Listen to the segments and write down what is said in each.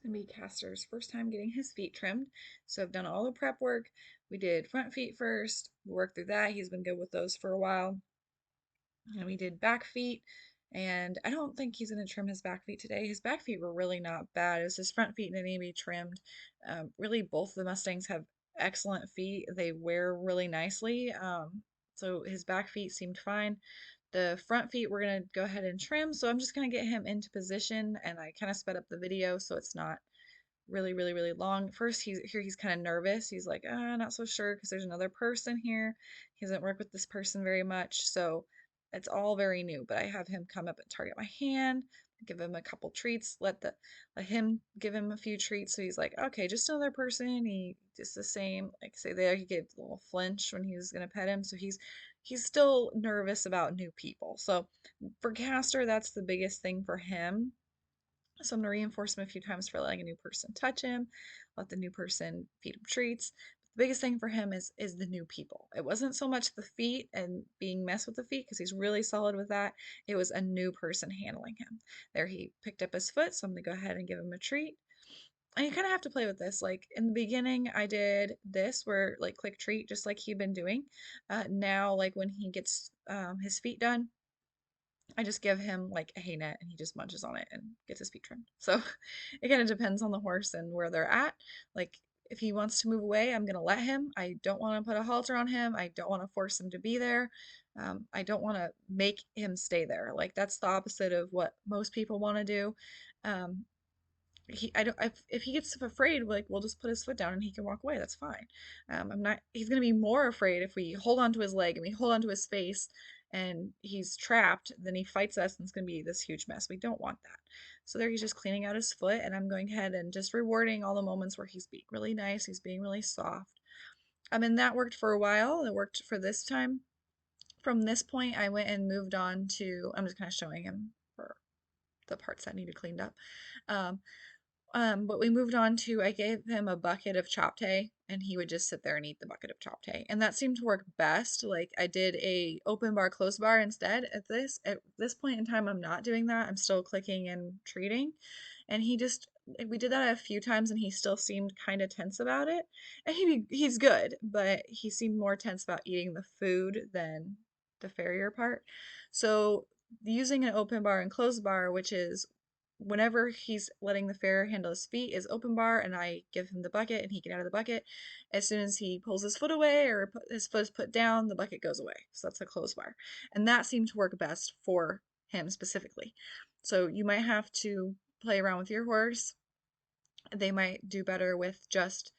Gonna be Castor's first time getting his feet trimmed. So I've done all the prep work. We did front feet first. We worked through that. He's been good with those for a while. And we did back feet. And I don't think he's gonna trim his back feet today. His back feet were really not bad. It was his front feet that need to be trimmed. Really, both the Mustangs have excellent feet. They wear really nicely. So his back feet seemed fine. The front feet we're going to go ahead and trim. So I'm just going to get him into position, and I kind of sped up the video so it's not really long. First, he's kind of nervous. He's like, not so sure because there's another person here. He hasn't worked with this person very much, so it's all very new. But I have him come up and target my hand, give him a couple treats, let him give him a few treats. So he's like, okay, just another person. He just the same. Like say there, he gave a little flinch when he was gonna pet him. So he's still nervous about new people. So for Castor, that's the biggest thing for him. So I'm going to reinforce him a few times for letting a new person touch him, let the new person feed him treats. The biggest thing for him is the new people. It wasn't so much the feet and being messed with the feet because he's really solid with that. It was a new person handling him. There he picked up his foot, so I'm going to go ahead and give him a treat. And you kind of have to play with this. Like in the beginning, I did this where like click treat, just like he'd been doing. Now, like when he gets his feet done, I just give him like a hay net and he just munches on it and gets his feet trimmed. So it kind of depends on the horse and where they're at. Like if he wants to move away, I'm going to let him. I don't want to put a halter on him. I don't want to force him to be there. I don't want to make him stay there. Like that's the opposite of what most people want to do. Um, I don't if he gets afraid, like we'll just put his foot down and he can walk away. That's fine. I'm not. He's gonna be more afraid if we hold on to his leg and we hold on to his face and he's trapped. Then he fights us and it's gonna be this huge mess. We don't want that. So there he's just cleaning out his foot, and I'm going ahead and just rewarding all the moments where he's being really nice. He's being really soft. And that worked for a while. It worked for this time. From this point, I went and moved on to. I'm just kind of showing him for the parts that needed cleaned up. Um, but we moved on to I gave him a bucket of chopped hay and he would just sit there and eat the bucket of chopped hay. And that seemed to work best. Like I did a open bar, closed bar instead at this point in time I'm not doing that. I'm still clicking and treating. And we did that a few times and he still seemed kind of tense about it. And he's good, but he seemed more tense about eating the food than the farrier part. So using an open bar and closed bar, which is whenever he's letting the farrier handle his feet, is open bar and I give him the bucket and he get out of the bucket. As soon as he pulls his foot away or his foot is put down, the bucket goes away. So that's a closed bar. And that seemed to work best for him specifically. So you might have to play around with your horse. They might do better with just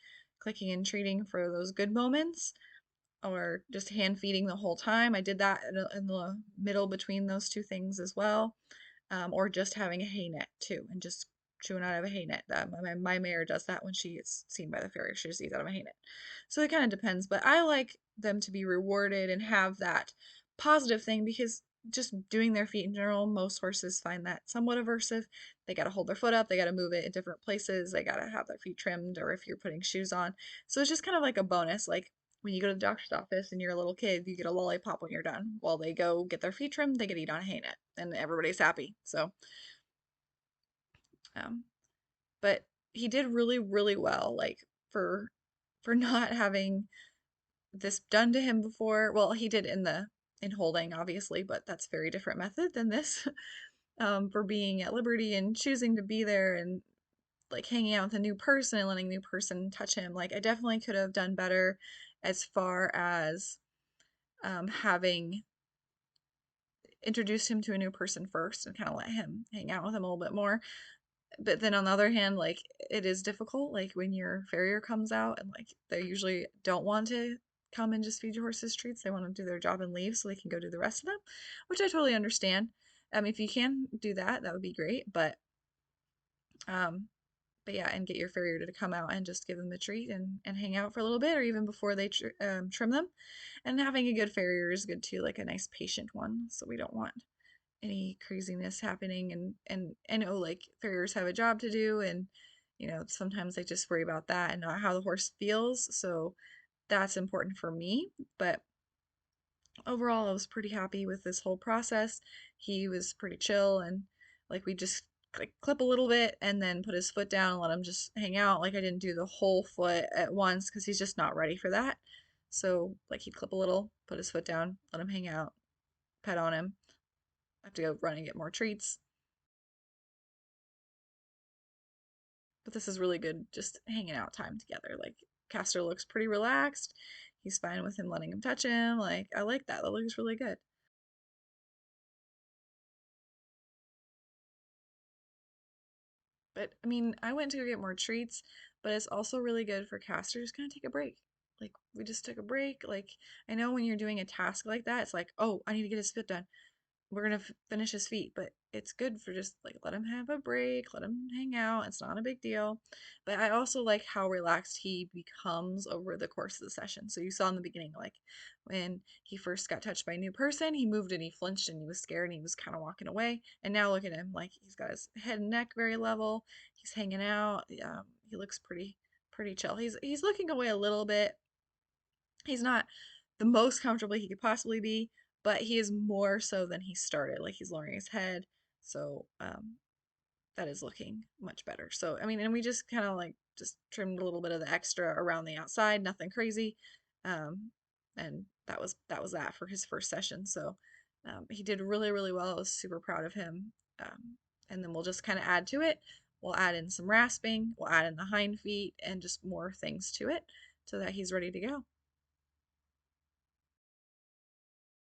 clicking and treating for those good moments or just hand feeding the whole time. I did that in the middle between those two things as well, or just having a hay net too, and just chewing out of a hay net. My mare does that when she gets seen by the farrier. She just eats out of a hay net. So it kind of depends, but I like them to be rewarded and have that positive thing because just doing their feet in general, most horses find that somewhat aversive. They got to hold their foot up, they got to move it in different places, they got to have their feet trimmed, or if you're putting shoes on. So it's just kind of like a bonus. Like when you go to the doctor's office and you're a little kid, you get a lollipop when you're done. While they go get their feet trimmed, they get to eat on a hay net, and everybody's happy. So, um, but he did really well, like for for not having this done to him before. Well, he did in holding, obviously, but that's a very different method than this. For being at liberty and choosing to be there and like hanging out with a new person and letting a new person touch him. Like I definitely could have done better as far as having introduced him to a new person first and kind of let him hang out with him a little bit more. But then on the other hand, like it is difficult, like when your farrier comes out and like they usually don't want to come and just feed your horses treats. They want to do their job and leave so they can go do the rest of them, which I totally understand. If you can do that, that would be great. Um, but yeah, and get your farrier to come out and just give them a treat and hang out for a little bit, or even before they trim them. And having a good farrier is good too, like a nice patient one. So we don't want any craziness happening. And I know like farriers have a job to do, and sometimes they just worry about that and not how the horse feels. So that's important for me. But overall, I was pretty happy with this whole process. He was pretty chill, and like we just like clip a little bit and then put his foot down and let him just hang out. Like I didn't do the whole foot at once because he's just not ready for that. So like he'd clip a little, put his foot down, let him hang out, pet on him. I have to go run and get more treats. But this is really good just hanging out time together. Like Castor looks pretty relaxed. He's fine with him letting him touch him. Like I like that. That looks really good. But I mean, I went to go get more treats, but it's also really good for Castor just kind of take a break. Like we just took a break. Like I know when you're doing a task like that, it's like, oh, I need to get his fit done. We're gonna finish his feet, but it's good for just like let him have a break, let him hang out. It's not a big deal. But I also like how relaxed he becomes over the course of the session. So you saw in the beginning, like when he first got touched by a new person, he moved and he flinched and he was scared and he was kind of walking away. And now look at him, like he's got his head and neck very level. He's hanging out. He looks pretty chill. He's looking away a little bit. He's not the most comfortable he could possibly be, but he is more so than he started. Like he's lowering his head, so that is looking much better. So I mean, and we just kind of like just trimmed a little bit of the extra around the outside, nothing crazy, and that was that for his first session. So he did really well. I was super proud of him. And then we'll just kind of add to it. We'll add in some rasping. We'll add in the hind feet and just more things to it so that he's ready to go.